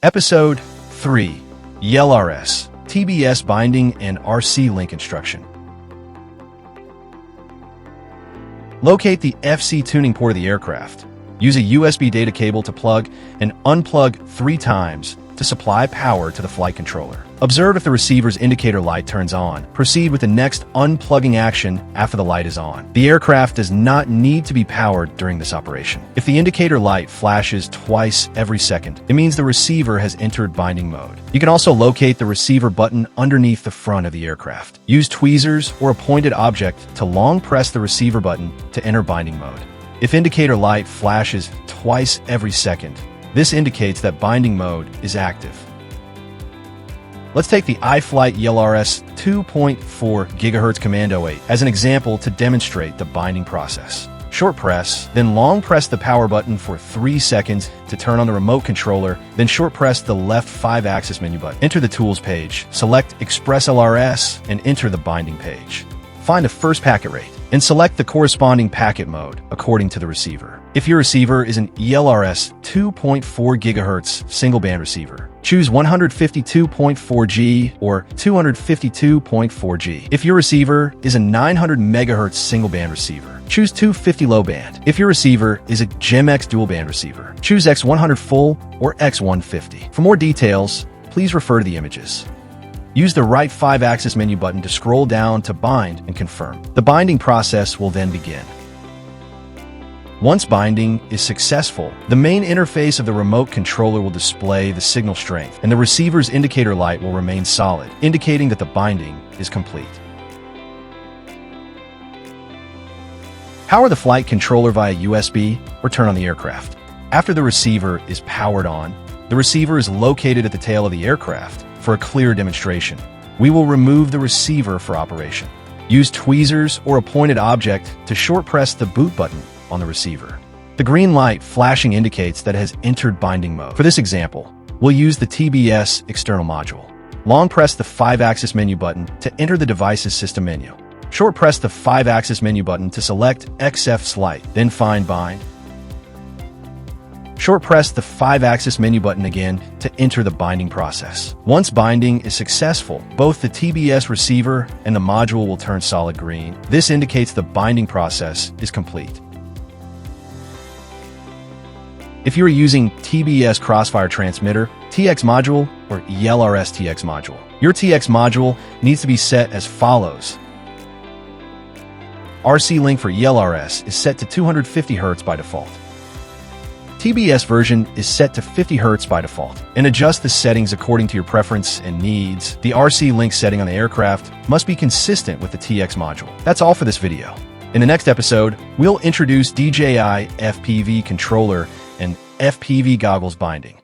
Episode 3, ELRS, TBS Binding and RC Link Instruction. Locate the FC tuning port of the aircraft. Use a USB data cable to plug and unplug 3 times to supply power to the flight controller. Observe if the receiver's indicator light turns on. Proceed with the next unplugging action after the light is on. The aircraft does not need to be powered during this operation. If the indicator light flashes twice every second, it means the receiver has entered binding mode. You can also locate the receiver button underneath the front of the aircraft. Use tweezers or a pointed object to long press the receiver button to enter binding mode. If indicator light flashes twice every second, this indicates that binding mode is active. Let's take the iFlight ELRS 2.4 GHz Commando 8 as an example to demonstrate the binding process. Short press, then long press the power button for 3 seconds to turn on the remote controller, then short press the left 5-axis menu button. Enter the Tools page, select Express ELRS, and enter the binding page. Find the first packet rate, and select the corresponding packet mode according to the receiver. If your receiver is an ELRS 2.4 GHz single-band receiver, choose 152.4G or 252.4G. If your receiver is a 900 MHz single-band receiver, choose 250 low-band. If your receiver is a GEM-X dual-band receiver, choose X100 full or X150. For more details, please refer to the images. Use the right 5-axis menu button to scroll down to bind and confirm. The binding process will then begin. Once binding is successful, the main interface of the remote controller will display the signal strength, and the receiver's indicator light will remain solid, indicating that the binding is complete. Power the flight controller via USB or turn on the aircraft. After the receiver is powered on, the receiver is located at the tail of the aircraft. For a clear demonstration, we will remove the receiver for operation. Use tweezers or a pointed object to short press the boot button on the receiver. The green light flashing indicates that it has entered binding mode. For this example, we'll use the TBS external module. Long press the 5-axis menu button to enter the device's system menu. Short press the 5-axis menu button to select XF Light, then find Bind. Short press the 5-axis menu button again to enter the binding process. Once binding is successful, both the TBS receiver and the module will turn solid green. This indicates the binding process is complete. If you are using TBS Crossfire Transmitter, TX module, or ELRS TX module, your TX module needs to be set as follows. RC link for ELRS is set to 250 Hz by default. TBS version is set to 50 Hz by default, and adjust the settings according to your preference and needs. The RC link setting on the aircraft must be consistent with the TX module. That's all for this video. In the next episode, we'll introduce DJI FPV controller and FPV goggles binding.